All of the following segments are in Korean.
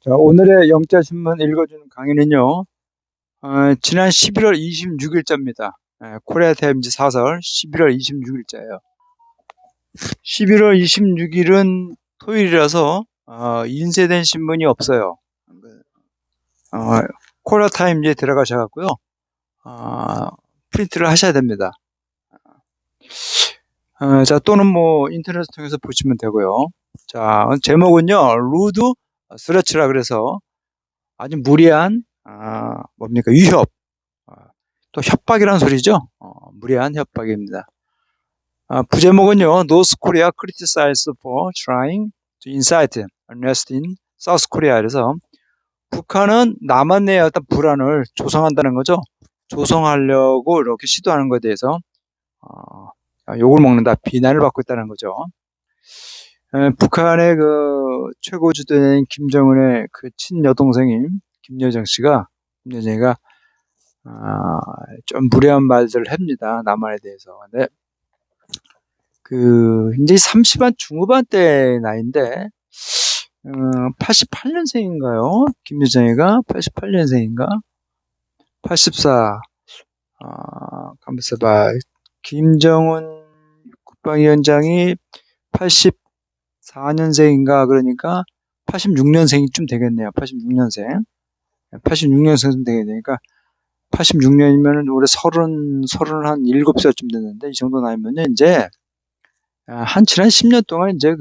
자, 오늘의 영자신문 읽어주는 강의는요, 지난 11월 26일자입니다. 코리아 타임즈 사설 11월 26일자예요. 11월 26일은 토요일이라서, 인쇄된 신문이 없어요. 어, 코리아 타임즈에 들어가셔갖고요, 프린트를 하셔야 됩니다. 자, 또는 뭐, 인터넷을 통해서 보시면 되고요. 자, 제목은요, 루드 스레치라 그래서 아주 무리한, 뭡니까, 위협. 어, 또 협박이라는 소리죠. 무리한 협박입니다. 부제목은요, North Korea criticized for trying to incite unrest in South Korea. 그래서 북한은 남한 내의 어떤 불안을 조성한다는 거죠. 조성하려고 이렇게 시도하는 것에 대해서 욕을 먹는다, 비난을 받고 있다는 거죠. 북한의 그 최고 주도인 김정은의 그 친여동생인 김여정이가 좀 무례한 말들을 합니다. 남한에 대해서. 근데 이제 30한 중후반대 나이인데 88년생인가요? 김여정이가 88년생인가? 84. 가만있어 봐. 김정은 국방위원장이 84년생인가? 그러니까 86년생이쯤 되겠네요. 86년생. 86년생 되겠으니까 86년이면 올해 37살쯤 됐는데, 이 정도 나이면요, 이제, 지난 10년 동안 이제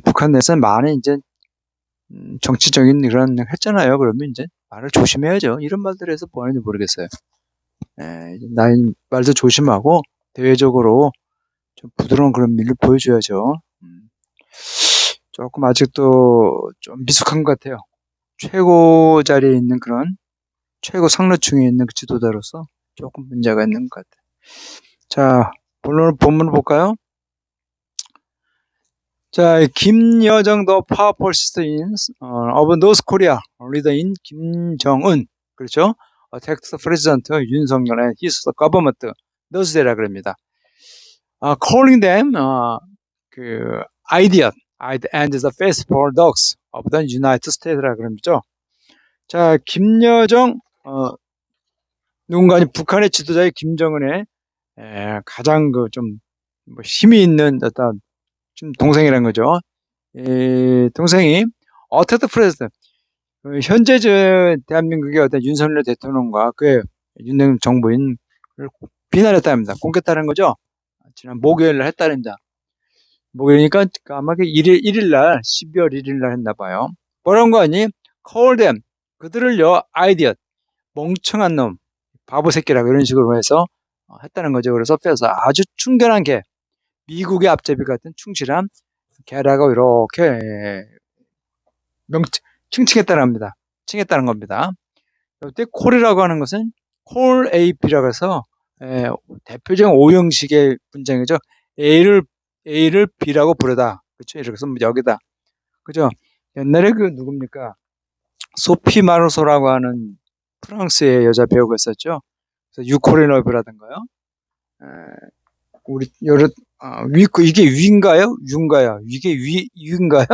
북한 내에서 많은 이제, 정치적인 그런 했잖아요. 그러면 이제 말을 조심해야죠. 이런 말들 해서 뭐 하는지 모르겠어요. 나이 말도 조심하고, 대외적으로 좀 부드러운 그런 미를 보여줘야죠. 조금 아직도 좀 미숙한 것 같아요. 최고 자리에 있는 그런, 최고 상류층에 있는 그 지도자로서 조금 문제가 있는 것 같아요. 자, 본문을 볼까요? 자, 김여정 더 파워풀 시스터 인 of North Korea leader in 김정은, 그렇죠? 텍스 프레지던트 윤석열의 his government Thursday라 그럽니다. Calling them 그 idiot and the faithful dogs of the United States라 그러죠. 자, 김여정 누군가 북한의 지도자의 김정은의 가장 뭐 힘이 있는 어떤 좀 동생이라는 거죠. 동생이 테드 프레지던트, 현재 대한민국의 어떤 윤석열 대통령과 그의 윤석열 정부인 비난했다는 공격했다는 거죠. 지난 목요일 날 했다는다. 목요일이니까 아마 1일 날 12월 1일 날 했나 봐요. 뭐라는 거 아니? Call them, 그들을요 아이디어, 멍청한 놈, 바보 새끼라고 이런 식으로 해서 했다는 거죠. 그래서 아주 충견한 개, 미국의 앞제비 같은 충실한 개라고 이렇게 칭칭했다는 겁니다. 칭했다는 겁니다. 이때 콜이라고 하는 것은 콜 AP라고 해서 대표적인 오형식의 문장이죠. A를 B라고 부르다. 그렇죠? 이렇게 해서 여기다. 그죠? 옛날에 누굽니까? 소피 마르소라고 하는 프랑스의 여자 배우가 있었죠. 그래서 유콜의 러브라든가요. 우리 이게 위인가요? 유인가요? 이게 위인가요?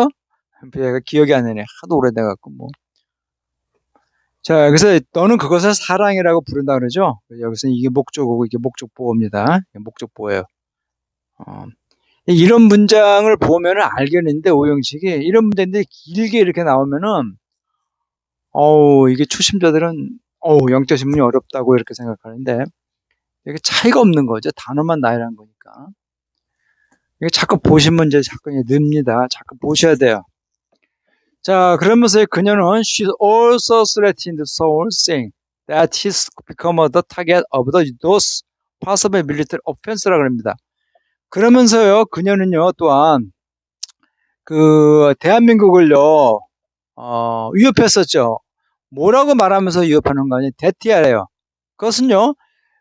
제가 기억이 안 나네. 하도 오래돼갖고 뭐. 자, 그래서 너는 그것을 사랑이라고 부른다 그러죠. 여기서 이게 목적어고 이게 목적보호입니다. 목적보호예요. 이런 문장을 보면은 알겠는데, 오형식이 이런 문장인데 길게 이렇게 나오면은 이게 초심자들은 영자 신문이 어렵다고 이렇게 생각하는데, 이게 차이가 없는 거죠. 단어만 나열한 거니까. 이게 자꾸 보시면 이제 자꾸 늡니다. 자꾸 보셔야 돼요. 자, 그러면서 그녀는 she also threatened Seoul, saying that he's become the target of those possible military offense라고 합니다. 그러면서요, 그녀는요, 또한 대한민국을요, 위협했었죠. 뭐라고 말하면서 위협하는 거 아니에요? 대티하래요. 그것은요,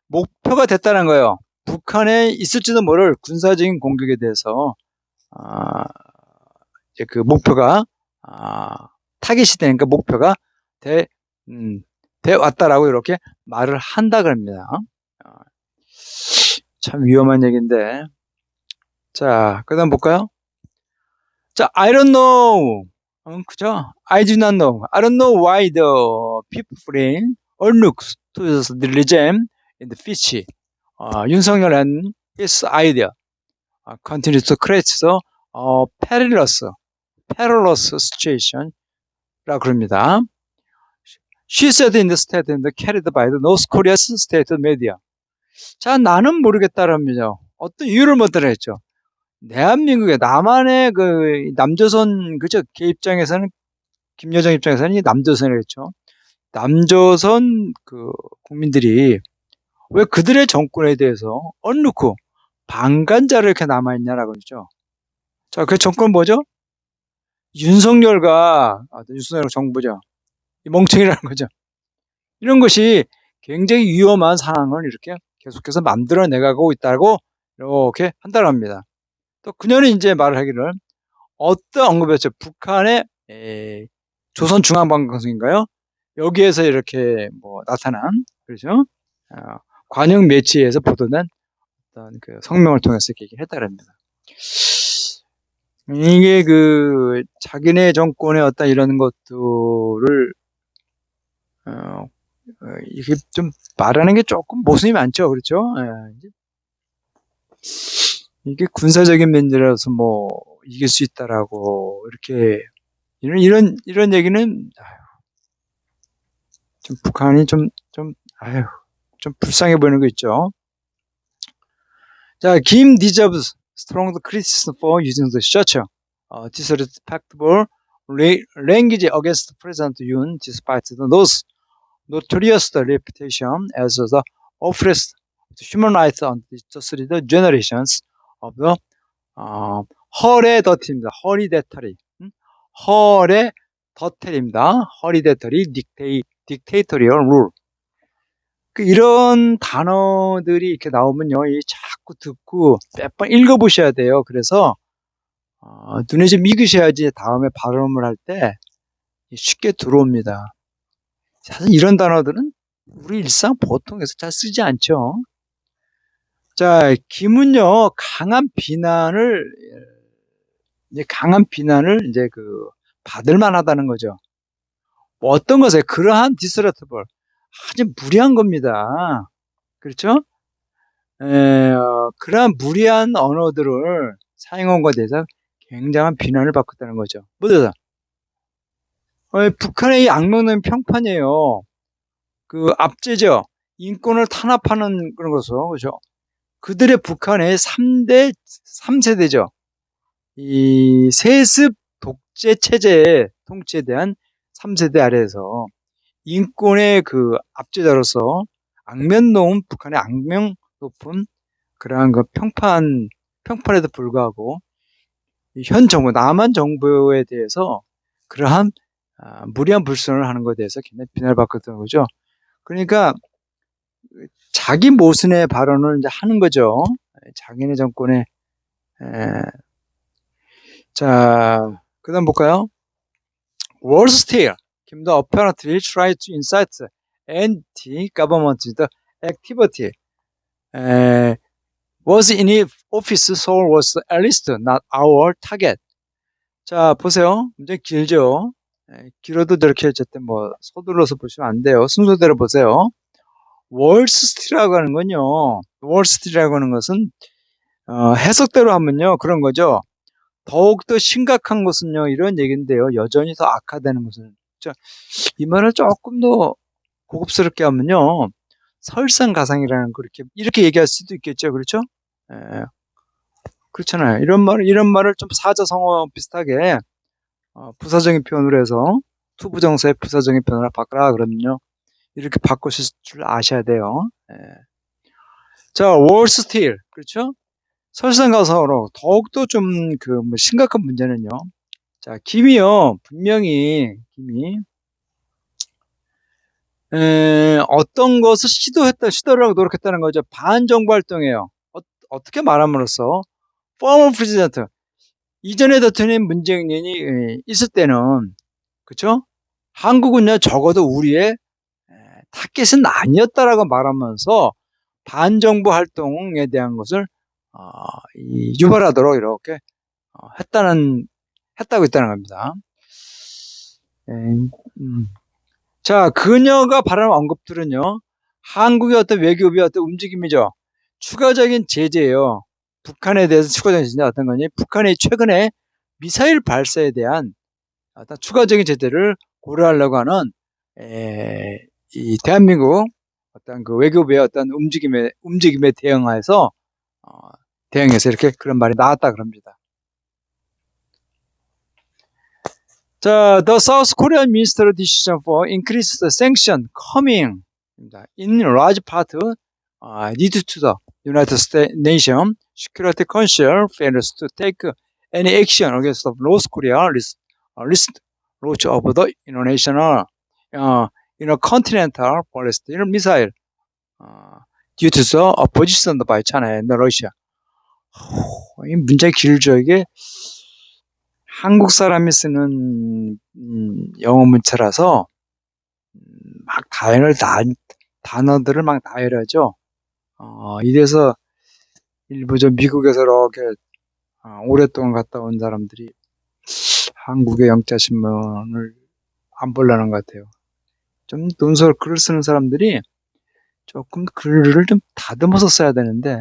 목표가 됐다는 거예요. 북한에 있을지도 모를 군사적인 공격에 대해서 이제 그 목표가 타깃이 되니까 목표가 돼 왔다라고 이렇게 말을 한다 그럽니다. 참 위험한 얘기인데. 자, 그다음 볼까요? 자, I don't know 그죠? I do not know. I don't know why the people bring 얼룩 to the regime in the fish. 윤석열은 his idea continues to create the perilous situation 라고 그럽니다. She said in the statement carried by the North Korea's state media. 자, 나는 모르겠다라면요. 어떤 이유를 못 들었죠. 대한민국의 남한의 그 남조선 그죠? 걔 입장에서는 김여정 입장에서는 이 남조선이겠죠. 남조선 그 국민들이 왜 그들의 정권에 대해서 언놓고 방관자를 이렇게 남아있냐라고 그러죠. 자, 그 정권 뭐죠? 윤석열 정부죠. 이 멍청이라는 거죠. 이런 것이 굉장히 위험한 상황을 이렇게 계속해서 만들어내가고 있다고 이렇게 판단을 합니다. 또 그녀는 이제 말을 하기를 어떤 언급이었죠. 북한의 조선중앙방송인가요? 여기에서 이렇게 뭐 나타난 그렇죠? 관영 매체에서 보도된 어떤 그 성명을 통해서 이렇게 얘기를 했다랍니다. 이게 그 자기네 정권의 어떤 이런 것들을 이게 좀 말하는 게 조금 모순이 많죠, 그렇죠? 이게 군사적인 면제라서 뭐 이길 수 있다라고 이렇게 이런 얘기는 좀 북한이 좀 불쌍해 보이는 거 있죠. 자, Kim deserves strong criticism for using the such disrespectful language against President Yoon despite the notorious reputation as the oppressed human rights on the generations of the 허레더티입니다. 허리데터리. 허레더텔입니다. 허리데터리 딕테이터리얼 룰. 이런 단어들이 이렇게 나오면요, 자꾸 듣고 몇 번 읽어보셔야 돼요. 그래서 눈에 좀 익으셔야지 다음에 발음을 할 때 쉽게 들어옵니다. 사실 이런 단어들은 우리 일상 보통에서 잘 쓰지 않죠. 자, 김은요, 강한 비난을 이제 그 받을 만하다는 거죠. 뭐 어떤 것에 그러한 디스러터블 아주 무리한 겁니다. 그렇죠? 그러한 무리한 언어들을 사용한 것에 대해서 굉장한 비난을 받고 있다는 거죠. 뭐죠? 북한의 이 악명은 평판이에요. 그 압제죠. 인권을 탄압하는 그런 것으로, 그죠? 그들의 북한의 3세대죠. 이 세습 독재 체제의 통치에 대한 3세대 아래에서 인권의 그 압제자로서 북한의 악명 높은 그러한 그 평판에도 불구하고 현 정부, 남한 정부에 대해서 그러한 무리한 불선을 하는 것에 대해서 굉장히 비난을 받고 있던 거죠. 그러니까 자기 모순의 발언을 이제 하는 거죠. 자기네 정권에. 자, 그 다음 볼까요? Worse still, Kim도 apparently tried to incite anti-government activity. Was in office, Seoul was at least not our target. 자, 보세요. 문제 길죠? 길어도 저렇게 어쨌든 뭐 서둘러서 보시면 안 돼요. 순서대로 보세요. 월스트리트라고 하는 건요. 월스트리트라고 하는 것은 해석대로 하면요. 그런 거죠. 더욱더 심각한 것은요. 이런 얘기인데요. 여전히 더 악화되는 것은. 자, 이 말을 조금 더 고급스럽게 하면요. 설상가상이라는 거 이렇게 얘기할 수도 있겠죠. 그렇죠? 그렇잖아요. 이런 말을 좀 사자성어 비슷하게 부사적인 표현으로 해서 투부정사의 부사적인 표현을 바꿔라 그러면요. 이렇게 바꾸실 줄 아셔야 돼요. 자, worse still. 그렇죠? 설상가상으로 더욱더 좀 뭐 심각한 문제는요. 자, 김이요. 분명히 김이 어떤 것을 시도를 하고 노력했다는 거죠. 반정부 활동이에요. 어떻게 말함으로써 former president 이전에 대통령 문재인이 있을 때는 그렇죠? 한국은요 적어도 우리의 타겟은 아니었다라고 말하면서 반정부 활동에 대한 것을 유발하도록 이렇게 했다고 있다는 겁니다. 예, 자, 그녀가 바라는 언급들은요, 한국의 어떤 외교부의 어떤 움직임이죠. 추가적인 제재예요. 북한에 대해서 추가적인 제재 어떤 거니? 북한이 최근에 미사일 발사에 대한 어떤 추가적인 제재를 고려하려고 하는 이 대한민국 어떤 그 외교부의 어떤 움직임에 대응해서 어, 대응해서 이렇게 그런 말이 나왔다 그럽니다. 자, the South Korean minister decision for increased sanction coming in large part due to the United States nation Security Council fails to take any action against the North Korea list launch of the international intercontinental ballistic missile due to the opposition by China and Russia. 이 문제 길죠. 이게 한국 사람이 쓰는 영어 문체라서 막 단어들을 막 나열하죠. 이래서 일부 저 미국에서 이렇게 오랫동안 갔다 온 사람들이 한국의 영자신문을 안 보려는 것 같아요. 좀 논설 글을 쓰는 사람들이 조금 글을 좀 다듬어서 써야 되는데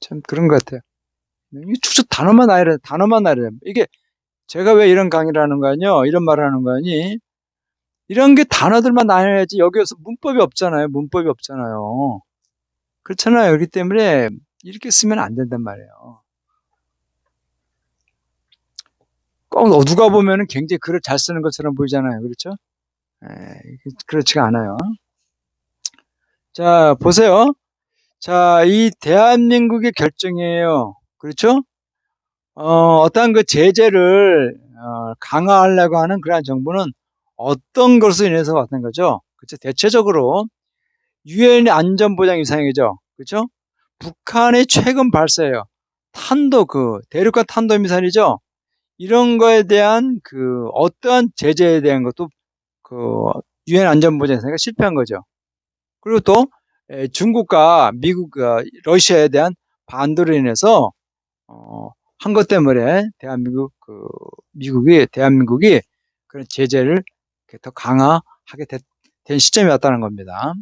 참 그런 것 같아요. 축소 단어만 나열해. 이게 제가 왜 이런 강의를 하는 거아니요? 이런 말을 하는 거아니? 이런 게 단어들만 나눠야지 여기서 문법이 없잖아요. 문법이 없잖아요. 그렇잖아요. 그렇기 때문에 이렇게 쓰면 안 된단 말이에요. 꼭 누가 보면은 굉장히 글을 잘 쓰는 것처럼 보이잖아요. 그렇죠? 그렇지가 않아요. 자, 보세요. 자, 이 대한민국의 결정이에요. 그렇죠? 어떠한 그 제재를 강화하려고 하는 그러한 정부는 어떤 것으로 인해서 왔던 거죠? 그렇죠? 대체적으로 유엔 안전보장 이상이죠. 그렇죠? 북한의 최근 발사예요. 대륙간 탄도미사일이죠. 이런 거에 대한 그 어떠한 제재에 대한 것도 그 유엔 안전보장에서 실패한 거죠. 그리고 또 중국과 미국, 러시아에 대한 반도로 인해서 한 것 때문에 대한민국이 그런 제재를 더 강화하게 된 시점이 왔다는 겁니다.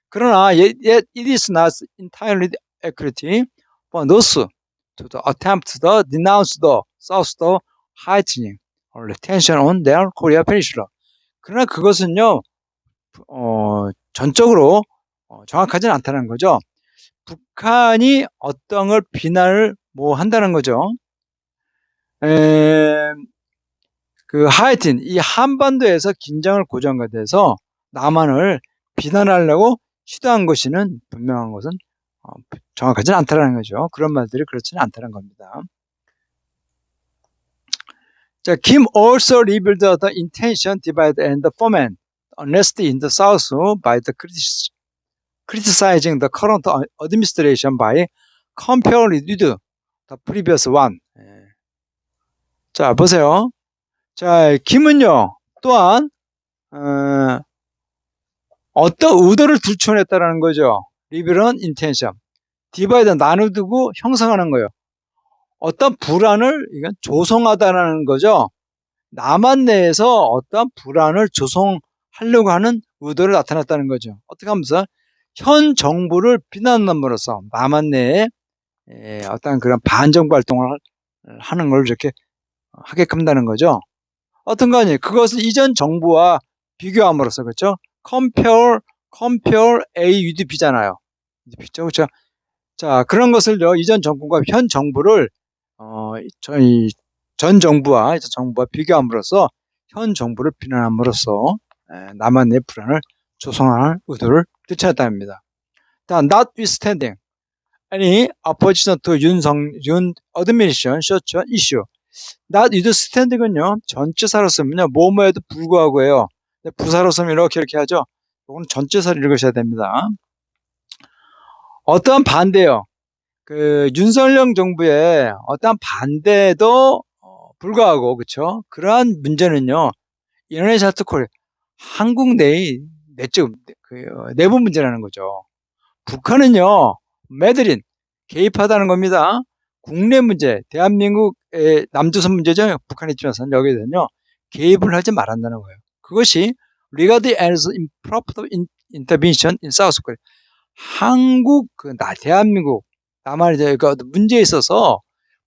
그러나 it is not entirely accurate for those to the attempt to denounce the South the heightening tension on their Korea Peninsula. 그러나 그것은요, 전적으로 정확하지는 않다는 거죠. 북한이 어떤 걸 비난을 뭐 한다는 거죠. 하여튼 이 한반도에서 긴장을 고정화돼서 남한을 비난하려고 시도한 것이는 분명한 것은 정확하지는 않다는 거죠. 그런 말들이 그렇지는 않다는 겁니다. 자, Kim also revealed the intention, divide, and foment unrest in the South by the criticizing the current administration by comparing with the previous one. 자, 보세요. 자, 김은요, 또한, 어떤 의도를 들춰냈다는 거죠. 리뷰런 인텐션. 디바이드 나누고 형성하는 거예요. 어떤 불안을 이건 조성하다라는 거죠. 남한 내에서 어떤 불안을 조성하려고 하는 의도를 나타냈다는 거죠. 어떻게 하면서 현 정부를 비난함으로써 남한 내에 어떤 그런 반정부 활동을 하는 걸 이렇게 하게끔 한다는 거죠. 어떤 거 아니에요. 그것을 이전 정부와 비교함으로써 그렇죠. compare A with B잖아요. 그렇죠. 자, 그런 것을요, 이전 정부가 현 정부를, 저희 전 정부와 비교함으로써 현 정부를 비난함으로써 남한 내 불안을 조성할 의도를 되찾았답니다. notwithstanding any opposition to 윤 administration such an issue. notwithstanding은요, 전치사로 쓰면요, 뭐뭐에도 불구하고예요. 부사로 쓰면 이렇게 하죠. 이건 전치사를 읽으셔야 됩니다. 어떠한 반대요. 그 윤석열 정부의 어떠한 반대에도 불구하고 그렇죠. 그러한 문제는요. 인터내셔널 코리아 한국 내부 문제라는 거죠. 북한은요. 매드린 개입하다는 겁니다. 국내 문제, 대한민국의 남조선 문제죠. 북한 입장에서는 여기에는요. 개입을 하지 말한다는 거예요. 그것이 regarded as improper intervention in South Korea. 한국, 대한민국, 다만 이제 그 문제에 있어서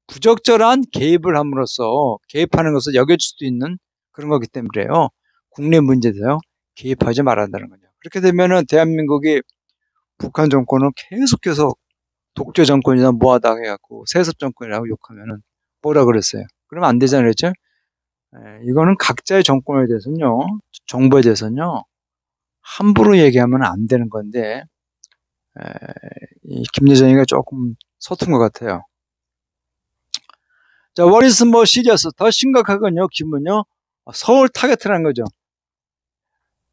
부적절한 개입을 함으로써 개입하는 것을 여겨질 수도 있는 그런 거기 때문에요. 국내 문제에서요. 개입하지 말아야 한다는 거죠. 그렇게 되면은 대한민국이 북한 정권을 계속해서 독재 정권이나 뭐하다 해갖고 세습 정권이라고 욕하면은 뭐라 그랬어요. 그러면 안 되잖아요. 그렇죠? 이거는 각자의 정권에 대해서는요. 정부에 대해서는요. 함부로 얘기하면 안 되는 건데 이 김여정이가 조금 서툰 것 같아요. 자, what is more serious? 더 심각하군요. 기분요. 서울 타겟이라는 거죠.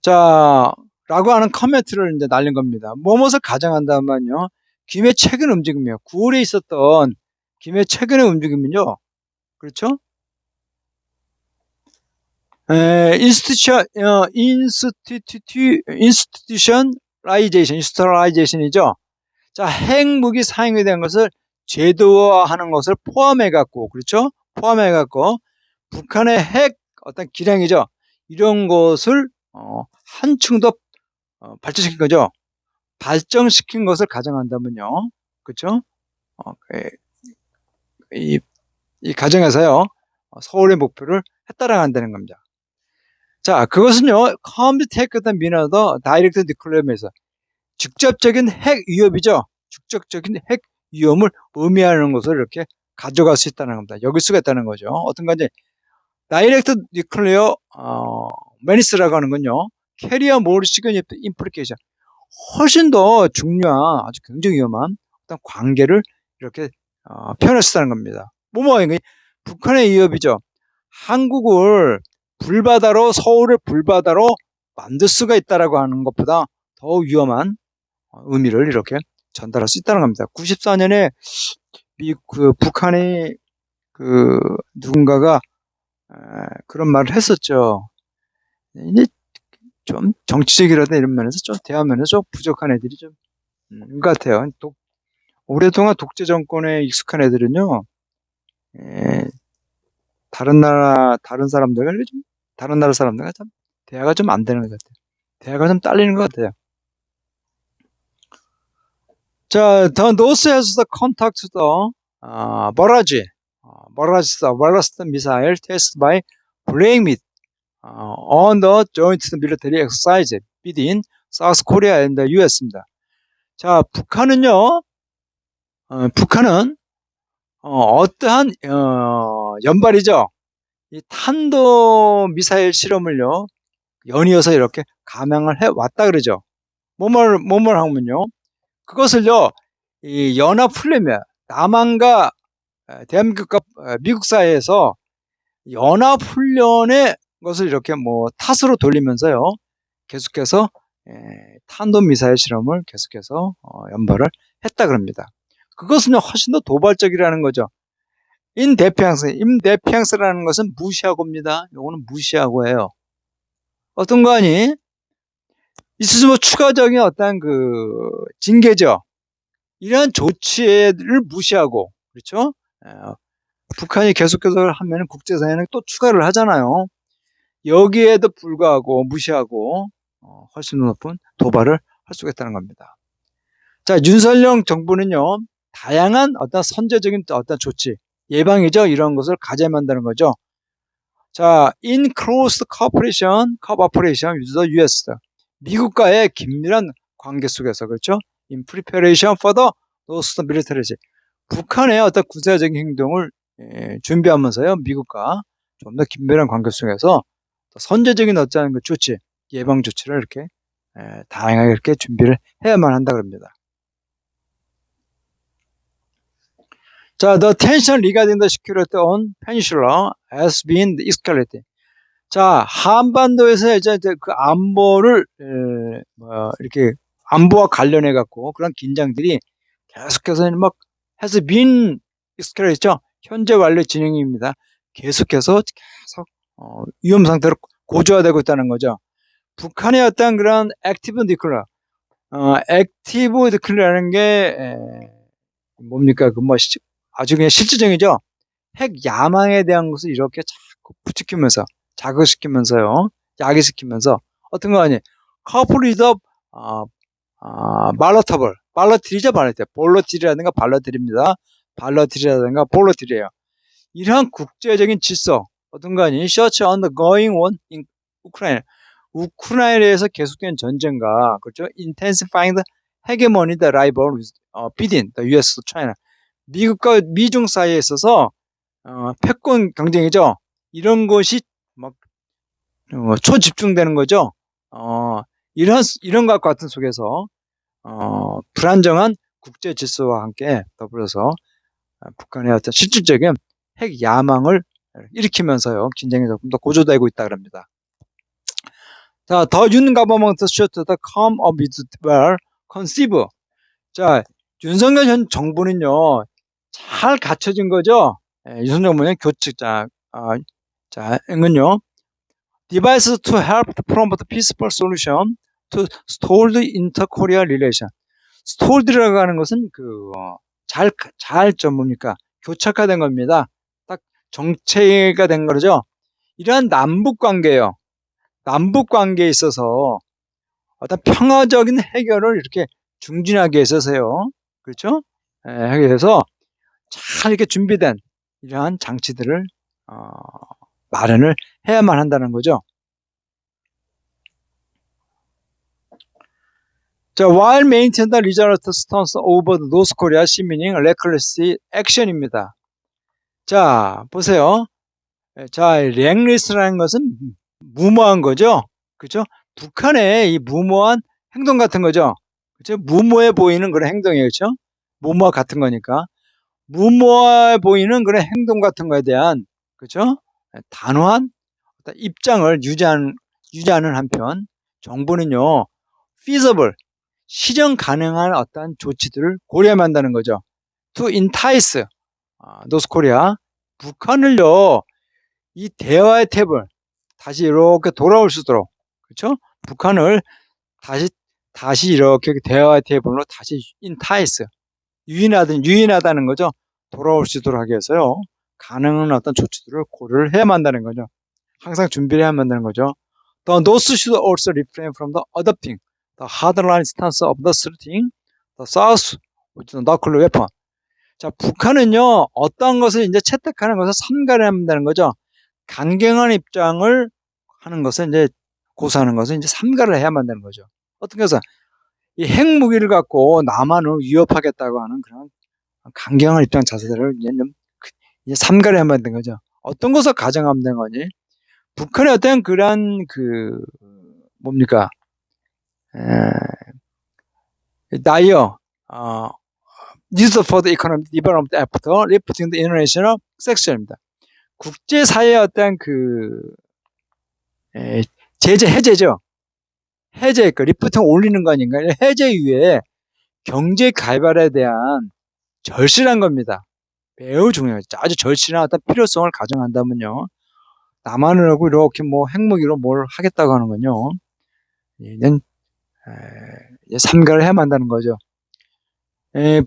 자, 라고 하는 커멘트를 이제 날린 겁니다. 무엇을 가정한다면요. 김해 최근 움직임이요. 9월에 있었던 김해 최근의 움직임은요. 그렇죠? 인스티튜션라이제이션이죠. 자, 핵무기 사용에 대한 것을 제도화하는 것을 포함해갖고, 그렇죠? 포함해갖고, 북한의 핵 어떤 기량이죠. 이런 것을, 한층 더, 발전시킨 거죠. 발전시킨 것을 가정한다면요. 그렇죠? 이, 이 가정에서요. 서울의 목표를 따라간다는 겁니다. 자, 그것은요. come to take the meaning of the direct declaration. 직접적인 핵 위협이죠. 직접적인 핵 위험을 의미하는 것을 이렇게 가져갈 수 있다는 겁니다. 여길 수가 있다는 거죠. 어떤 건지 다이렉트 뉴클리어 메니스라고 하는 건요. 캐리어 모르 시그니피트 임플리케이션 훨씬 더 중요한 아주 굉장히 위험한 어떤 관계를 이렇게 표현할 수 있다는 겁니다. 북한의 위협이죠. 한국을 불바다로 서울을 불바다로 만들 수가 있다라고 하는 것보다 더 위험한 의미를 이렇게 전달할 수 있다는 겁니다. 94년에 북한의 누군가가 그런 말을 했었죠. 이제 좀 정치적이라든 이런 면에서 좀 대화 면에서 좀 부족한 애들이 좀 있는 것 같아요. 오랫동안 독재 정권에 익숙한 애들은요, 다른 나라 사람들과 참 대화가 좀 안 되는 것 같아요. 대화가 좀 딸리는 것 같아요. 자, the North has the contact to the Barrage missile tested by playing it on the joint military exercise between South Korea and the US입니다. 자, 북한은 어떠한 연발이죠. 이 탄도 미사일 실험을요 연이어서 이렇게 감행을 해 왔다 그러죠. 뭐뭘 하면요. 그것을요 이 연합훈련이야. 남한과 대한민국과 미국 사이에서 연합훈련의 것을 이렇게 뭐 탓으로 돌리면서요 계속해서 탄도미사일 실험을 계속해서 연발을 했다 그럽니다. 그것은 훨씬 더 도발적이라는 거죠. 임대피앙스라는 것은 무시하고입니다. 이거는 무시하고예요. 어떤 거 아니? 있으면 뭐 추가적인 어떤 징계죠. 이러한 조치를 무시하고, 그렇죠? 북한이 계속해서 하면 국제사회는 또 추가를 하잖아요. 여기에도 불구하고 무시하고 훨씬 높은 도발을 할 수가 있다는 겁니다. 자, 윤석열 정부는요, 다양한 어떤 선제적인 어떤 조치, 예방이죠. 이런 것을 가져야한다는 거죠. 자, in close cooperation with the US. 미국과의 긴밀한 관계 속에서, 그렇죠? in preparation for the North military. 북한의 어떤 구체적인 행동을 준비하면서요, 미국과 좀 더 긴밀한 관계 속에서 선제적인 어떤 조치, 예방 조치를 이렇게 다양하게 이렇게 준비를 해야만 한다 그럽니다. 자, the tension regarding the security on Peninsula has been escalated. 자, 한반도에서 이제 그 안보를 이렇게 안보와 관련해 갖고 그런 긴장들이 계속해서 막 has been escalated. 현재 완료 진행입니다. 계속해서 계속 위험 상태로 고조화되고 있다는 거죠. 북한의 어떤 그런 액티브 디클라라는 게 뭡니까? 아주 그냥 실질적이죠. 핵 야망에 대한 것을 이렇게 자꾸 부추기면서 자극시키면서요. 야기시키면서 어떤 거 아니? couple is a 발러터블. 발러틸이죠, 발러틸. 볼러틸이라든가 발러틸입니다. 발러틸이라든가 볼러틸이에요. 이러한 국제적인 질서, 어떤 거 아니? Search on the going on in Ukraine. 우크라이나에서 계속된 전쟁과, 그렇죠? Intensifying the hegemony, the rival within the US, China. 미국과 미중 사이에 있어서 패권 경쟁이죠. 이런 것이 막 초집중되는 거죠. 이런 것과 같은 속에서 불안정한 국제 질서와 함께 더불어서 북한의 어떤 실질적인 핵 야망을 일으키면서요, 긴장이 조금 더 고조되고 있다 그럽니다. 자, the Yun government should the come of it well conceive. 자, 윤석열 현 정부는요, 잘 갖춰진 거죠. 윤석열 정부는 교측, 자, 이건요, devices to help promote peaceful solution to stalled inter-Korea relation. stalled라고 하는 것은 잘 뭡니까? 교착화된 겁니다. 딱 정체가 된 거죠. 이러한 남북 관계예요. 남북 관계에 있어서 어떤 평화적인 해결을 이렇게 중진하기 위해서요. 그렇죠? 하기 위해서 잘 이렇게 준비된 이러한 장치들을 마련을 해야만 한다는 거죠. 자, while maintain the regional stance over the North Korea 시민인 reckless action입니다. 자, 보세요. 자, reckless라는 것은 무모한 거죠. 그죠? 북한의 이 무모한 행동 같은 거죠. 그죠? 무모해 보이는 그런 행동이에요. 그죠? 무모와 같은 거니까. 무모해 보이는 그런 행동 같은 거에 대한, 그죠? 단호한 입장을 유지하는 한편, 정부는요, feasible, 실현 가능한 어떠한 조치들을 고려해야 한다는 거죠. To entice, 노스코리아, 북한을요, 이 대화의 탭을 다시 이렇게 돌아올 수 있도록, 그렇죠? 북한을 다시 이렇게 대화의 테이블로 다시 entice, 유인하다는 거죠. 돌아올 수 있도록 하기 위해서요. 가능한 어떤 조치들을 고려를 해야만 한다는 거죠. 항상 준비를 해야만 한다는 거죠. The North should also refrain from the adopting the hardline stance of the threatening the South with the nuclear weapon. 자, 북한은요, 어떤 것을 이제 채택하는 것을 삼가해야 한다는 거죠. 강경한 입장을 하는 것을 이제 고수하는 것을 이제 삼가를 해야만 한다는 거죠. 어떤 것은 이 핵무기를 갖고 남한을 위협하겠다고 하는 그런 강경한 입장 자세를 이제 삼가를 해야만 한다는 거죠. 어떤 것을 가정하면 되는 거니? 북한의 어떤 그러한 뭡니까? dire needs for the economic development after lifting the international sanction입니다. 국제사회의 어떤 제재 해제죠. 해제, 리프팅 올리는 거 아닌가? 해제 이후에 경제 개발에 대한 절실한 겁니다. 매우 중요해요. 아주 절실한 어떤 필요성을 가정한다면요. 남한을 하고 이렇게 뭐 핵무기로 뭘 하겠다고 하는 건요. 이는 삼가를 해야만 한다는 거죠.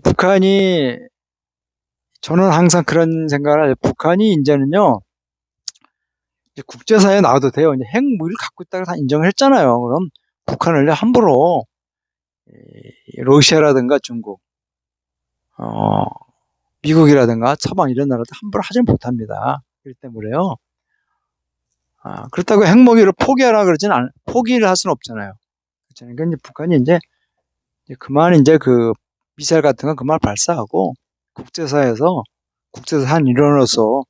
북한이, 저는 항상 그런 생각을 해요. 북한이 이제는요, 이제 국제사회에 나와도 돼요. 이제 핵무기를 갖고 있다고 다 인정을 했잖아요. 그럼 북한을 함부로 러시아라든가 중국, 미국이라든가 서방 이런 나라도 함부로 하지 못합니다. 그렇기 때문에요. 그렇다고 핵무기를 포기하라 포기를 할 수는 없잖아요. 그러니까 이제 북한이 이제 그만 이제 미사일 같은 거 그만 발사하고 국제사회에서 국제사회 일원으로서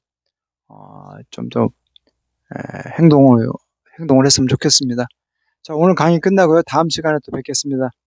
좀 더 행동을 했으면 좋겠습니다. 자, 오늘 강의 끝나고요. 다음 시간에 또 뵙겠습니다.